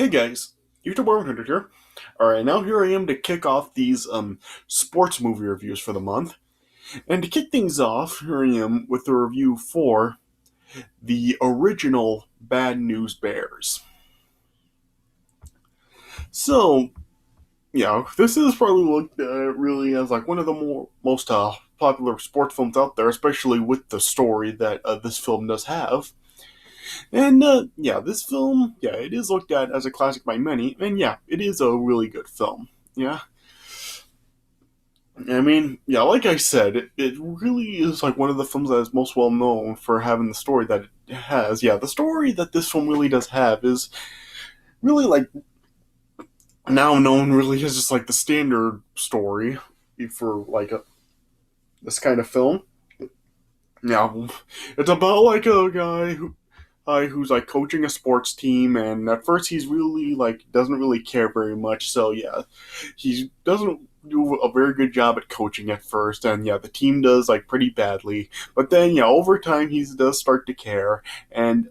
Hey guys, YouTube 100 here. Alright, now here I am to kick off these sports movie reviews for the month. And to kick things off, here I am with the review for the original Bad News Bears. So, yeah, this is probably looked at really as like one of the most popular sports films out there, especially with the story that this film does have. And yeah, this film, yeah, it is looked at as a classic by many, and yeah, it is a really good film. Yeah, I mean, yeah, like I said, it really is like one of the films that is most well known for having the story that it has. Yeah, the story that this film really does have is really like now known really as just like the standard story for like this kind of film. Yeah, it's about like a guy who's like coaching a sports team, and at first he's really like doesn't really care very much. So yeah, he doesn't do a very good job at coaching at first, and yeah, the team does like pretty badly. But then yeah, over time he does start to care, and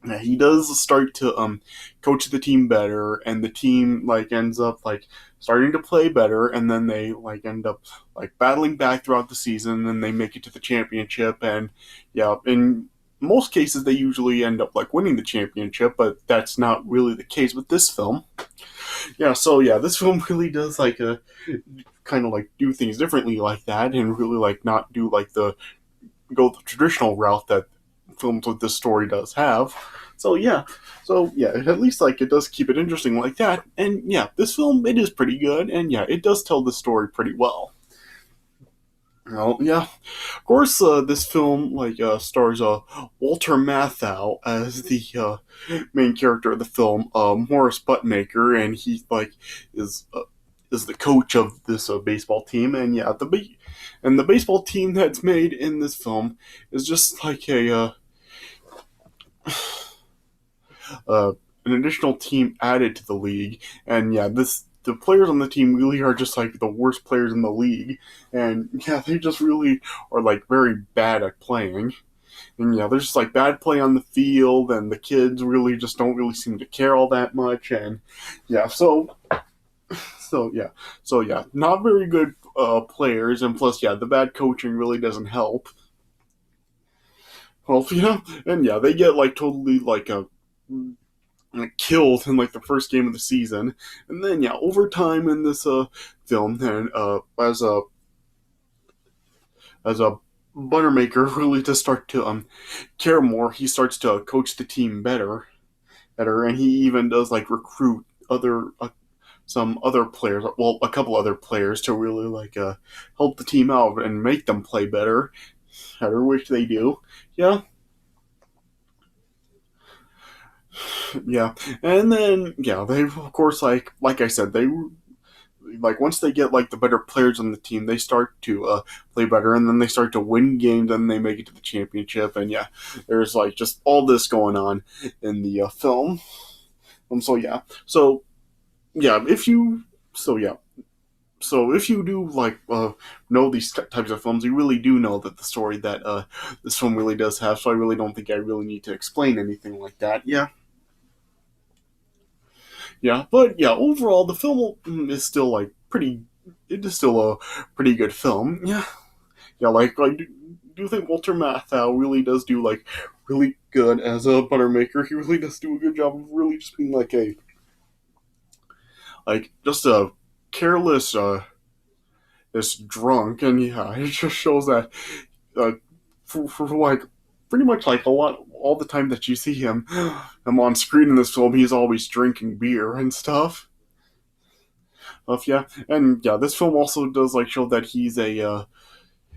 yeah, he does start to coach the team better, and the team like ends up like starting to play better, and then they like end up like battling back throughout the season, and they make it to the championship, and yeah, in most cases they usually end up like winning the championship, but that's not really the case with this film. Yeah, so yeah, this film really does like a kind of like do things differently like that, and really like not do like the go the traditional route that films with this story does have. So yeah, at least like it does keep it interesting like that. And yeah, this film it is pretty good, and yeah, it does tell the story pretty well. Well, yeah, of course, this film like stars Walter Matthau as the main character of the film, Morris Buttmaker, and he like is uh, is the coach of this baseball team, and yeah, the baseball team that's made in this film is just like a uh, an additional team added to the league, and yeah, this the players on the team really are just like the worst players in the league, and yeah, they just really are like very bad at playing. And yeah, there's just like bad play on the field, and the kids really just don't really seem to care all that much. And yeah, so yeah, so yeah, not very good players, and plus yeah, the bad coaching really doesn't help. Well, yeah, and yeah, they get like totally like killed in like the first game of the season, and then yeah, over time in this film, and as a Buttermaker really to start to care more, he starts to coach the team better, and he even does like recruit other some other players, well, a couple other players to really like help the team out and make them play better, which they do. Yeah, yeah, and then yeah, they of course like I said, they like once they get like the better players on the team, they start to play better, and then they start to win games, and they make it to the championship, and yeah, there's like just all this going on in the film. So yeah, so yeah, if you so yeah. So if you do like know these types of films, you really do know that the story that this film really does have. So I really don't think I really need to explain anything like that. Yeah, yeah, but yeah, overall the film is still like pretty. It is still a pretty good film. Yeah, yeah, like I do think Walter Matthau really does do like really good as a Buttermaker. He really does do a good job of really just being like a like just a careless this drunk, and yeah, it just shows that uh, for like pretty much like a lot all the time that you see him on screen in this film, he's always drinking beer and stuff. Yeah, and yeah, this film also does like show that he's a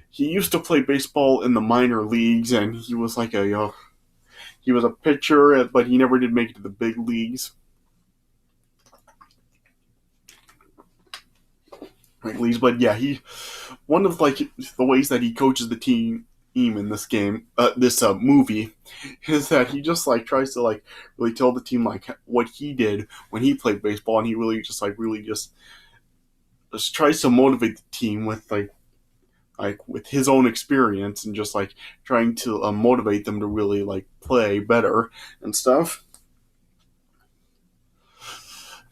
he used to play baseball in the minor leagues, and he was like a he was a pitcher, but he never did make it to the big leagues. But yeah, he one of like the ways that he coaches the team in this game, this movie, is that he just like tries to like really tell the team like what he did when he played baseball, and he really just tries to motivate the team with like with his own experience, and just like trying to motivate them to really like play better and stuff.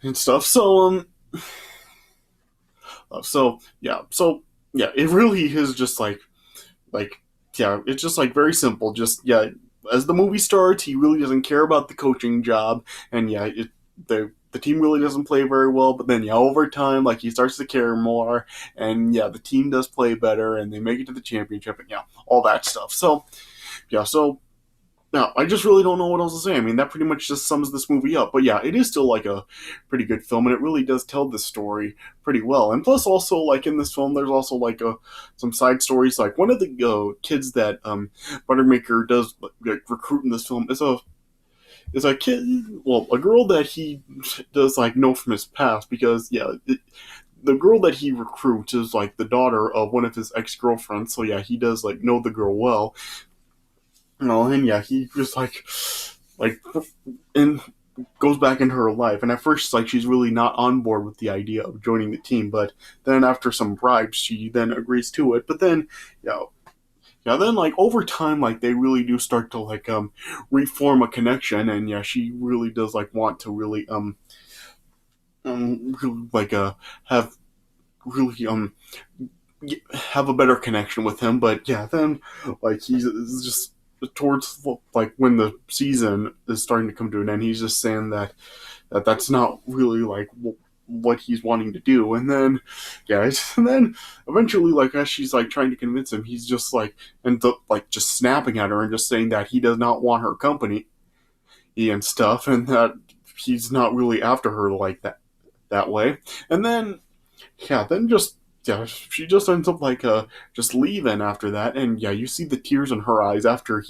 and stuff. So it really is just like yeah, it's just like very simple. Just yeah, as the movie starts, he really doesn't care about the coaching job, and yeah, the team really doesn't play very well. But then yeah, over time, like he starts to care more, and yeah, the team does play better, and they make it to the championship, and yeah, all that stuff. So no, I just really don't know what else to say. I mean, that pretty much just sums this movie up. But yeah, it is still like a pretty good film, and it really does tell this story pretty well. And plus, also like in this film, there's also like some side stories. Like one of the kids that Buttermaker does like, recruit in this film is a kid, well, a girl that he does like know from his past because yeah. The girl that he recruits is like the daughter of one of his ex girlfriends, so yeah, he does like know the girl well. Well, and yeah, he just like, and goes back into her life. And at first, like, she's really not on board with the idea of joining the team. But then, after some bribes, she then agrees to it. But then, you know, yeah, then like over time, like they really do start to like reform a connection. And yeah, she really does like want to really really, like have really have a better connection with him. But yeah, then like he's just towards like when the season is starting to come to an end, he's just saying that's not really like what he's wanting to do. And then yeah, and then eventually like as she's like trying to convince him, he's just like ends up like just snapping at her and just saying that he does not want her company and stuff, and that he's not really after her like that way. And then yeah, then just yeah, she just ends up like just leaving after that, and yeah, you see the tears in her eyes after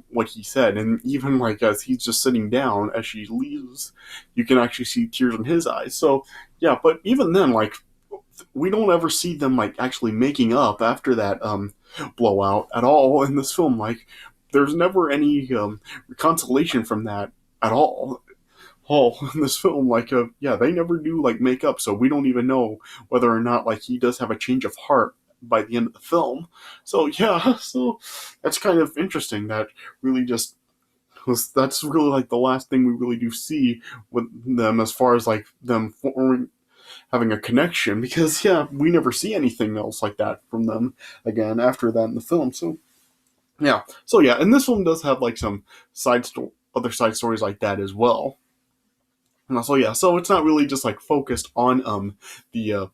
what he said, and even like as he's just sitting down as she leaves, you can actually see tears in his eyes. So yeah, but even then, like we don't ever see them like actually making up after that blowout at all in this film. Like there's never any consolation from that at all. Hall in this film, like yeah, they never do like make up, so we don't even know whether or not like he does have a change of heart by the end of the film. So yeah, so that's kind of interesting. That really just was that's really like the last thing we really do see with them as far as like them forming having a connection, because yeah, we never see anything else like that from them again after that in the film. So yeah, and this film does have like some other side stories like that as well. So yeah, so it's not really just like focused on the uh,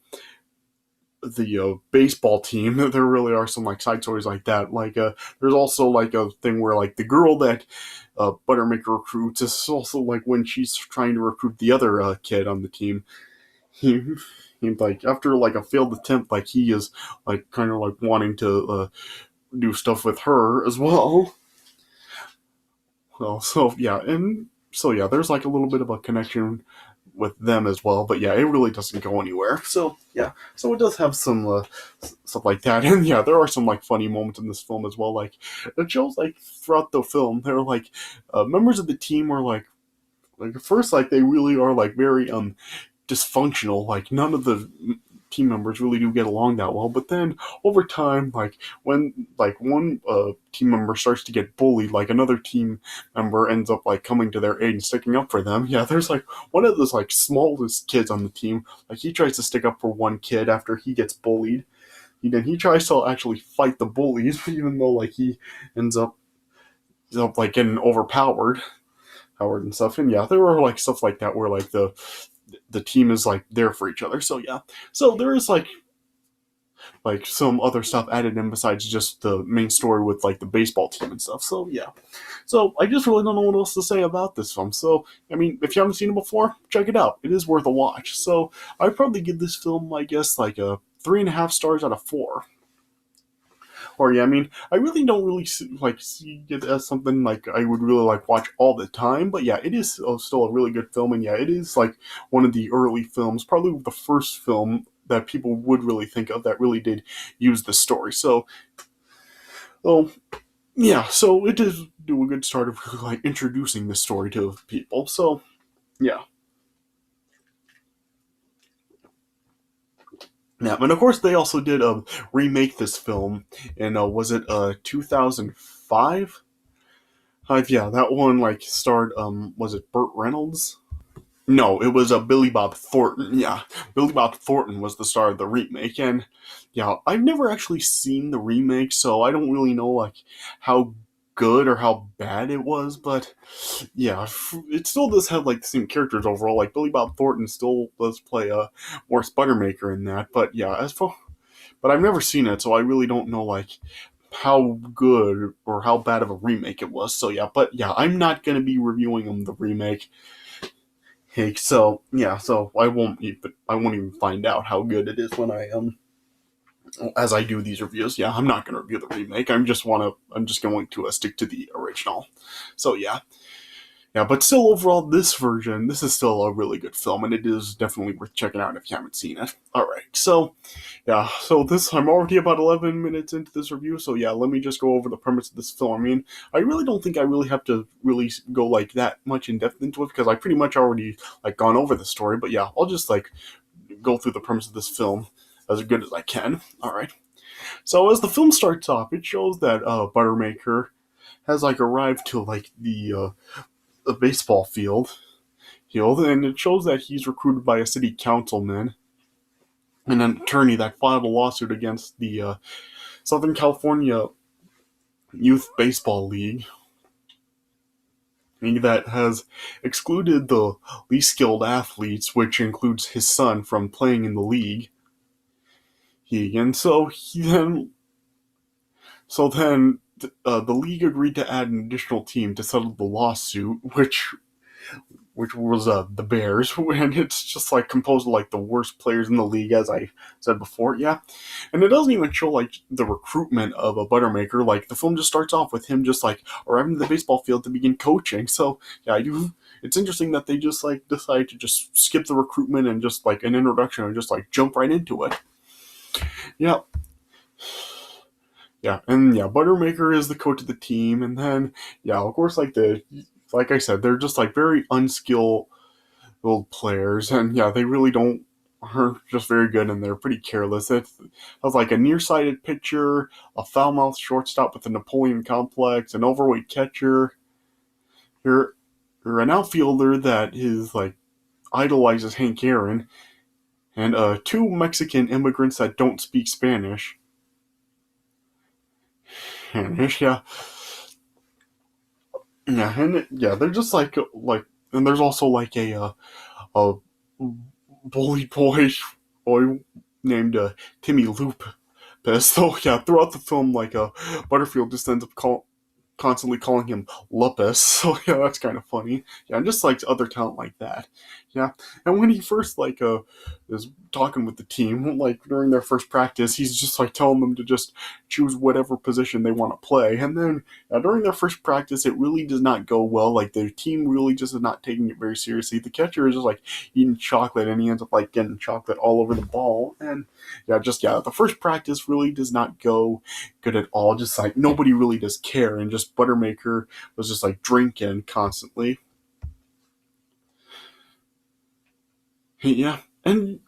the baseball team. There really are some like side stories like that. Like there's also like a thing where like the girl that Buttermaker recruits is also like when she's trying to recruit the other kid on the team. He, he like after like a failed attempt, like he is like kind of like wanting to do stuff with her as well. Well, so yeah, and so yeah, there's like a little bit of a connection with them as well. But yeah, it really doesn't go anywhere. So yeah, so it does have some stuff like that, and yeah, there are some like funny moments in this film as well. Like it shows like throughout the film, there are like members of the team are like at first like they really are like very dysfunctional. Like none of the team members really do get along that well. But then over time, like when like one team member starts to get bullied, like another team member ends up like coming to their aid and sticking up for them. Yeah, there's like one of those like smallest kids on the team. Like he tries to stick up for one kid after he gets bullied. He tries to actually fight the bullies, even though like he ends up like getting overpowered, Howard and stuff. And yeah, there are like stuff like that where like the team is like there for each other. So yeah, so there is like some other stuff added in besides just the main story with like the baseball team and stuff. So yeah, so I just really don't know what else to say about this film. So I mean, if you haven't seen it before, check it out. It is worth a watch. So I'd probably give this film, I guess, like a 3.5 stars out of 4. Or yeah, I mean, I really don't really see it as something like I would really like watch all the time. But yeah, it is still a really good film, and yeah, it is like one of the early films, probably the first film that people would really think of that really did use the story. So, oh yeah, so it does do a good start of really, like introducing the story to people. So yeah. Yeah, and of course they also did remake this film in was it 2005? Yeah, that one like starred was it Burt Reynolds? No, it was a Billy Bob Thornton. Yeah, Billy Bob Thornton was the star of the remake, and yeah, I've never actually seen the remake, so I don't really know like how good or how bad it was. But yeah, it still does have like the same characters overall. Like Billy Bob Thornton still does play Morris Buttermaker in that. But yeah, but I've never seen it, so I really don't know like how good or how bad of a remake it was. So yeah, but yeah, I'm not gonna be reviewing the remake. Hey, so yeah, so I won't even find out how good it is when I as I do these reviews. Yeah, I'm not gonna review the remake. I'm just going to stick to the original. So yeah, yeah, but still, overall, this is still a really good film, and it is definitely worth checking out if you haven't seen it. All right, so yeah, so I'm already about 11 minutes into this review, so yeah, let me just go over the premise of this film. I mean, I really don't think I really have to really go like that much in depth into it because I pretty much already like gone over the story. But yeah, I'll just like go through the premise of this film as good as I can. All right. So as the film starts off, it shows that Buttermaker has like arrived to like the baseball field, and it shows that he's recruited by a city councilman and an attorney that filed a lawsuit against the Southern California Youth Baseball League that has excluded the least skilled athletes, which includes his son, from playing in the league. And the league agreed to add an additional team to settle the lawsuit, which was the Bears, and it's just like composed of like the worst players in the league, as I said before. Yeah, and it doesn't even show like the recruitment of a Buttermaker. Like the film just starts off with him just like arriving to the baseball field to begin coaching. So yeah, I do. It's interesting that they just like decide to just skip the recruitment and just like an introduction and just like jump right into it. Yeah, yeah, and yeah, Buttermaker is the coach of the team, and then yeah, of course, like I said, they're just like very unskilled players, and yeah, they really don't are just very good, and they're pretty careless. It has like a nearsighted pitcher, a foul-mouthed shortstop with a Napoleon complex, an overweight catcher. You're you're an outfielder that is like idolizes Hank Aaron, and two Mexican immigrants that don't speak Spanish. Spanish, yeah, yeah, and yeah, they're just and there's also like a bully boy named Timmy Loop. So yeah, throughout the film, like Butterfield just ends up constantly calling him Lupus. So yeah, that's kind of funny. Yeah, and just like other talent like that. Yeah, and when he first is talking with the team, like during their first practice, he's just like telling them to just choose whatever position they want to play. And then during their first practice, it really does not go well. Like the team really just is not taking it very seriously. The catcher is just like eating chocolate, and he ends up like getting chocolate all over the ball. And yeah, the first practice really does not go good at all. Just like nobody really does care, and just Buttermaker was just like drinking constantly. Yeah, and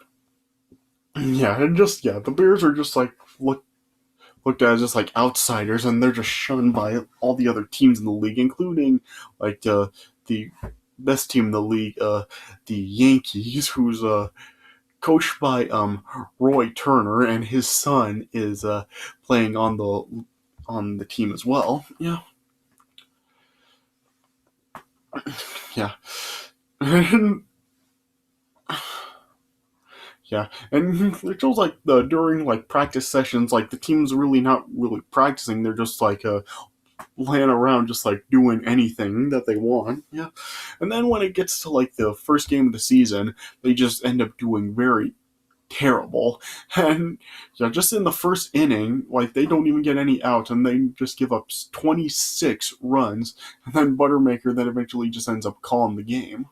yeah, and just yeah, the Bears are just like looked at as just like outsiders, and they're just shunned by all the other teams in the league, including like the best team in the league, the Yankees, who's coached by Roy Turner, and his son is playing on the team as well. Yeah, yeah. And yeah, and it feels like during like practice sessions, like the team's really not really practicing. They're just like laying around, just like doing anything that they want. Yeah, and then when it gets to like the first game of the season, they just end up doing very terrible. And yeah, just in the first inning, like they don't even get any outs, and they just give up 26 runs, and then Buttermaker then eventually just ends up calling the game.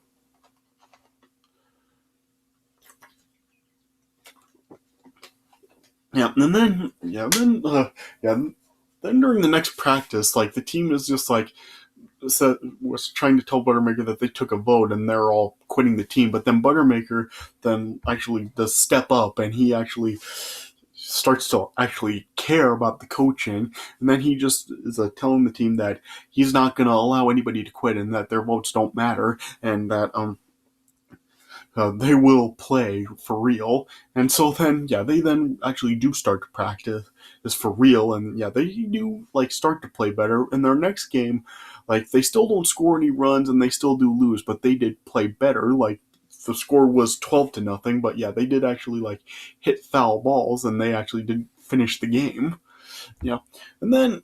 Yeah, and then then during the next practice, like the team is just like was trying to tell Buttermaker that they took a vote and they're all quitting the team. But then Buttermaker then actually does step up, and he actually starts to actually care about the coaching. And then he just is telling the team that he's not going to allow anybody to quit, and that their votes don't matter, and that they will play for real. And so then, yeah, they then actually do start to practice this for real, and yeah, they do like start to play better. In their next game, like they still don't score any runs and they still do lose, but they did play better. Like the score was 12-0, but yeah, they did actually like hit foul balls and they actually did finish the game. Yeah, and then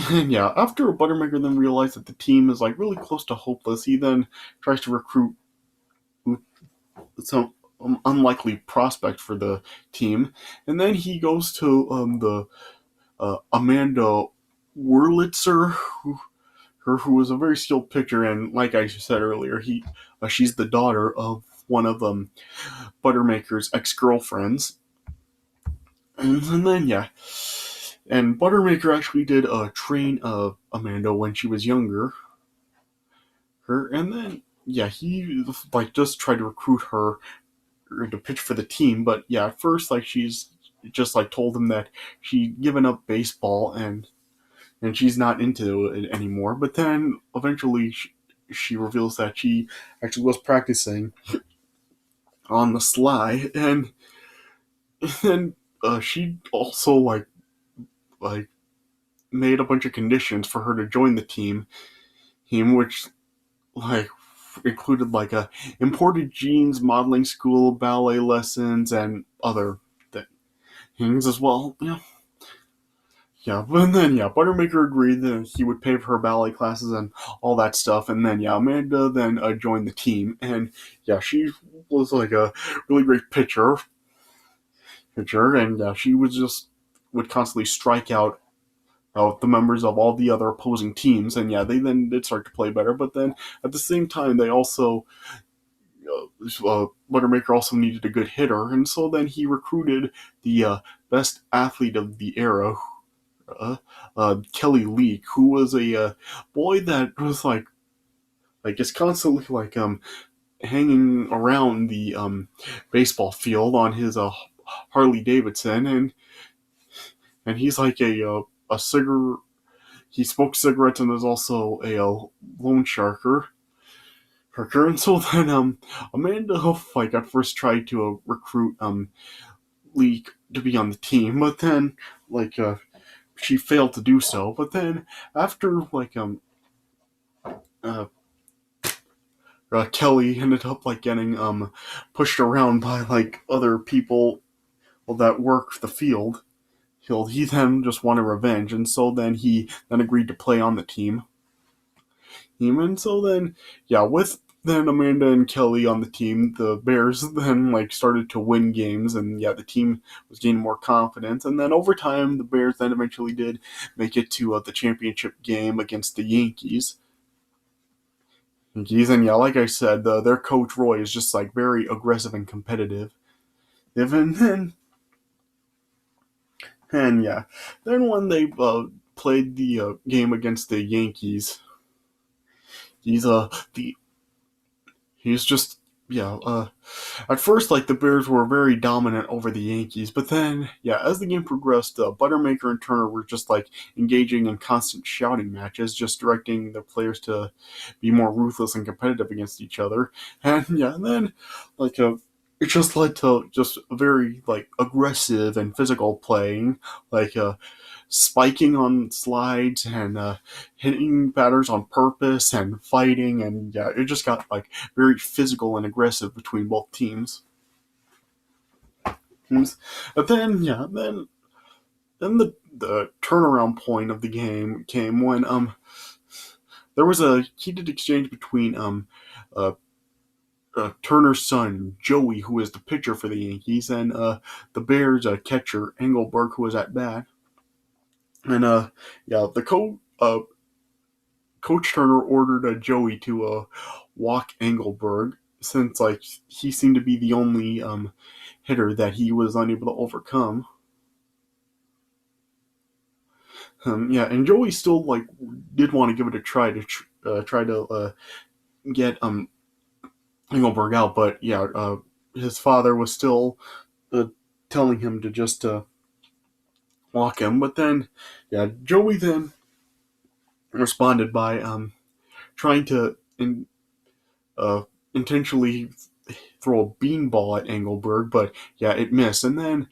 yeah, after Buttermaker then realized that the team is like really close to hopeless, he then tries to recruit some unlikely prospect for the team, and then he goes to the Amanda Wurlitzer, who was a very skilled pitcher, and like I said earlier, she's the daughter of one of Buttermaker's ex girlfriends, and then yeah, and Buttermaker actually did train Amanda when she was younger, and then yeah, he like just tried to recruit her to pitch for the team. But yeah, at first like she's just like told him that she'd given up baseball and she's not into it anymore. But then eventually she reveals that she actually was practicing on the sly, and then she also like made a bunch of conditions for her to join the team, which like included like a imported jeans, modeling school, ballet lessons, and other things as well. Yeah, yeah, but then yeah, Buttermaker agreed that he would pay for her ballet classes and all that stuff, and then yeah, Amanda then joined the team, and yeah, she was like a really great pitcher, and yeah, she was just would constantly strike out the members of all the other opposing teams, and yeah, they then did start to play better, but then at the same time, they also Buttermaker also needed a good hitter, and so then he recruited the best athlete of the era, uh, Kelly Leak, who was a boy that was like just constantly like hanging around the baseball field on his Harley Davidson, and he's like a cigar. He smokes cigarettes and is also a loan sharker. And so then Amanda like at first tried to recruit Leak to be on the team, but then like she failed to do so. But then after like uh, Kelly ended up like getting pushed around by like other people that work the field. He then just wanted revenge, and so then he then agreed to play on the team. And so then, yeah, with then Amanda and Kelly on the team, the Bears then like started to win games, and yeah, the team was gaining more confidence. And then over time, the Bears then eventually did make it to the championship game against the Yankees. And yeah, like I said, their coach Roy is just like very aggressive and competitive. Even then, and yeah, then when they played the game against the Yankees, he's the he's just yeah. At first, like the Bears were very dominant over the Yankees, but then yeah, as the game progressed, Buttermaker and Turner were just like engaging in constant shouting matches, just directing the players to be more ruthless and competitive against each other. And yeah, and then like it just led to just very like aggressive and physical playing, like spiking on slides and hitting batters on purpose and fighting, and yeah, it just got like very physical and aggressive between both teams. But then yeah, then the turnaround point of the game came when there was a heated exchange between uh, Turner's son Joey, who is the pitcher for the Yankees, and the Bears catcher Engelberg, who was at bat. And yeah, the Coach Turner ordered Joey to walk Engelberg, since like he seemed to be the only hitter that he was unable to overcome. Yeah, and Joey still like did want to give it a try to try to get Engelberg out, but yeah, his father was still uh, telling him to just walk him. But then, yeah, Joey then responded by trying to intentionally throw a beanball at Engelberg, but yeah, it missed. And then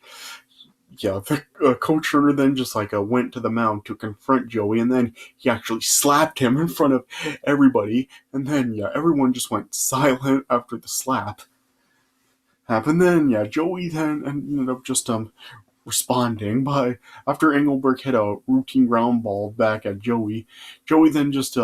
yeah, the coach Turner then just like went to the mound to confront Joey, and then he actually slapped him in front of everybody. And then yeah, everyone just went silent after the slap happened. Then yeah, Joey then ended up just responding by after Engelberg hit a routine ground ball back at Joey. Joey then just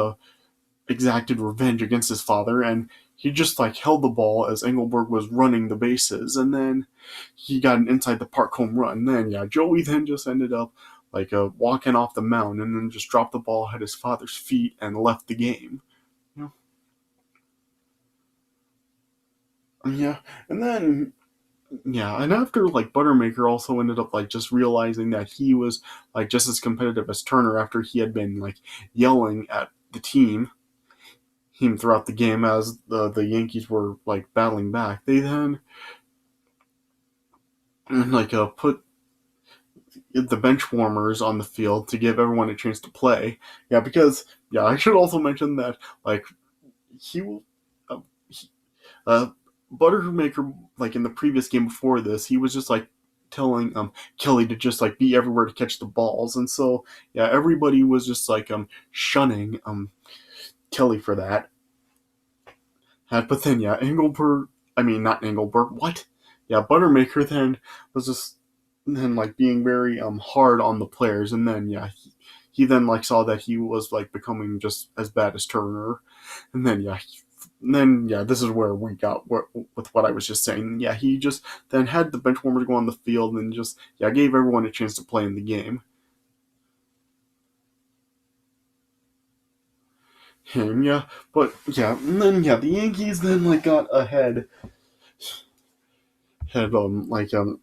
exacted revenge against his father, and he just like held the ball as Engelberg was running the bases, and then he got an inside the park home run. And then yeah, Joey then just ended up like walking off the mound, and then just dropped the ball at his father's feet and left the game. You know? Yeah, and then yeah, and after like Buttermaker also ended up like just realizing that he was like just as competitive as Turner after he had been like yelling at the team him throughout the game as the Yankees were like battling back. They then like put the bench warmers on the field to give everyone a chance to play. Yeah, because yeah, I should also mention that like he will. He, uh, Buttermaker, like in the previous game before this, he was just like telling Kelly to just like be everywhere to catch the balls, and so yeah, everybody was just like shunning Kelly for that. But then yeah, Engelbert, I mean not Engelbert, what? Yeah, Buttermaker then was just then like being very hard on the players, and then yeah, he then like saw that he was like becoming just as bad as Turner, and then yeah, then yeah, this is where we got with what I was just saying. Yeah, he just then had the bench warmers go on the field and just yeah gave everyone a chance to play in the game. And yeah, but yeah, and then yeah, the Yankees then like got ahead, had like it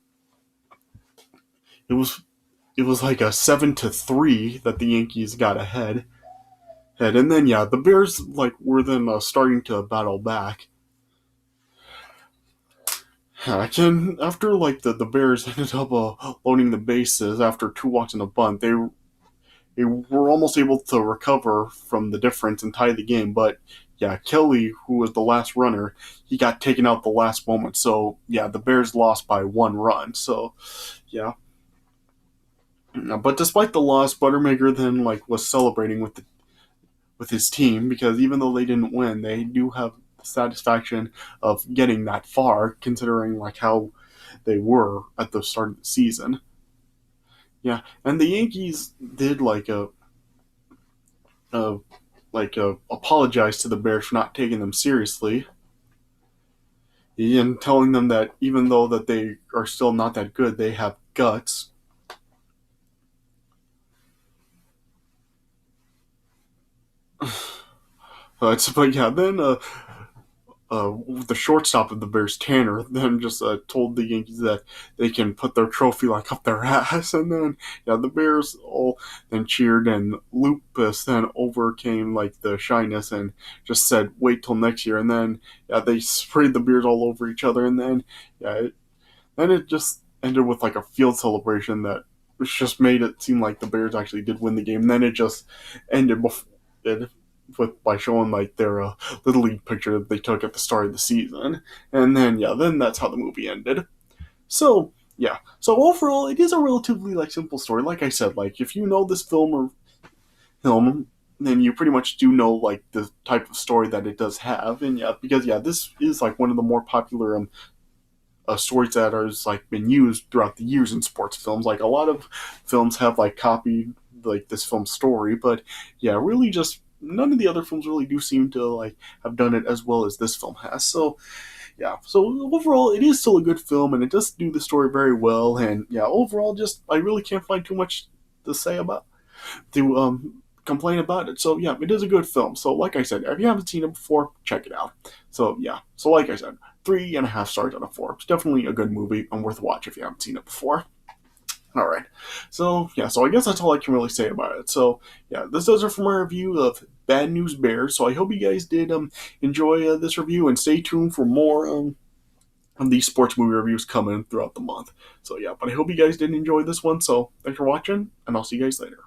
was it was like a 7-3 that the Yankees got ahead. And then yeah, the Bears like were then starting to battle back. And after like the Bears ended up loading the bases after 2 walks and a bunt, they were almost able to recover from the difference and tie the game. But yeah, Kelly, who was the last runner, he got taken out the last moment. So yeah, the Bears lost by 1 run. So yeah, but despite the loss, Buttermaker then like was celebrating with his team because even though they didn't win, they do have the satisfaction of getting that far, considering like how they were at the start of the season. Yeah, and the Yankees did a apologize to the Bears for not taking them seriously and telling them that even though that they are still not that good, they have guts. But yeah, then the shortstop of the Bears, Tanner, then just told the Yankees that they can put their trophy like up their ass, and then yeah, the Bears all then cheered, and Lupus then overcame like the shyness and just said, "Wait till next year," and then yeah, they sprayed the beers all over each other, and then yeah, then it just ended with like a field celebration that just made it seem like the Bears actually did win the game. And then it just ended before it with by showing like their little league picture that they took at the start of the season, and then yeah, then that's how the movie ended. So yeah, so overall, it is a relatively like simple story. Like I said, like if you know this film, then you pretty much do know like the type of story that it does have, and yeah, because yeah, this is like one of the more popular stories that has like been used throughout the years in sports films. Like a lot of films have like copied like this film's story, but yeah, really just none of the other films really do seem to like have done it as well as this film has. So yeah, so overall it is still a good film and it does do the story very well. And yeah, overall, just I really can't find too much to say about to complain about it. So yeah, it is a good film. So like I said, if you haven't seen it before, check it out. So yeah, so like I said, 3.5 stars out of 4. It's definitely a good movie and worth a watch if you haven't seen it before. All right. So yeah, so I guess that's all I can really say about it. So yeah, this does it for my review of Bad News Bears. So I hope you guys did enjoy this review and stay tuned for more of these sports movie reviews coming throughout the month. So yeah, but I hope you guys did enjoy this one. So thanks for watching, and I'll see you guys later.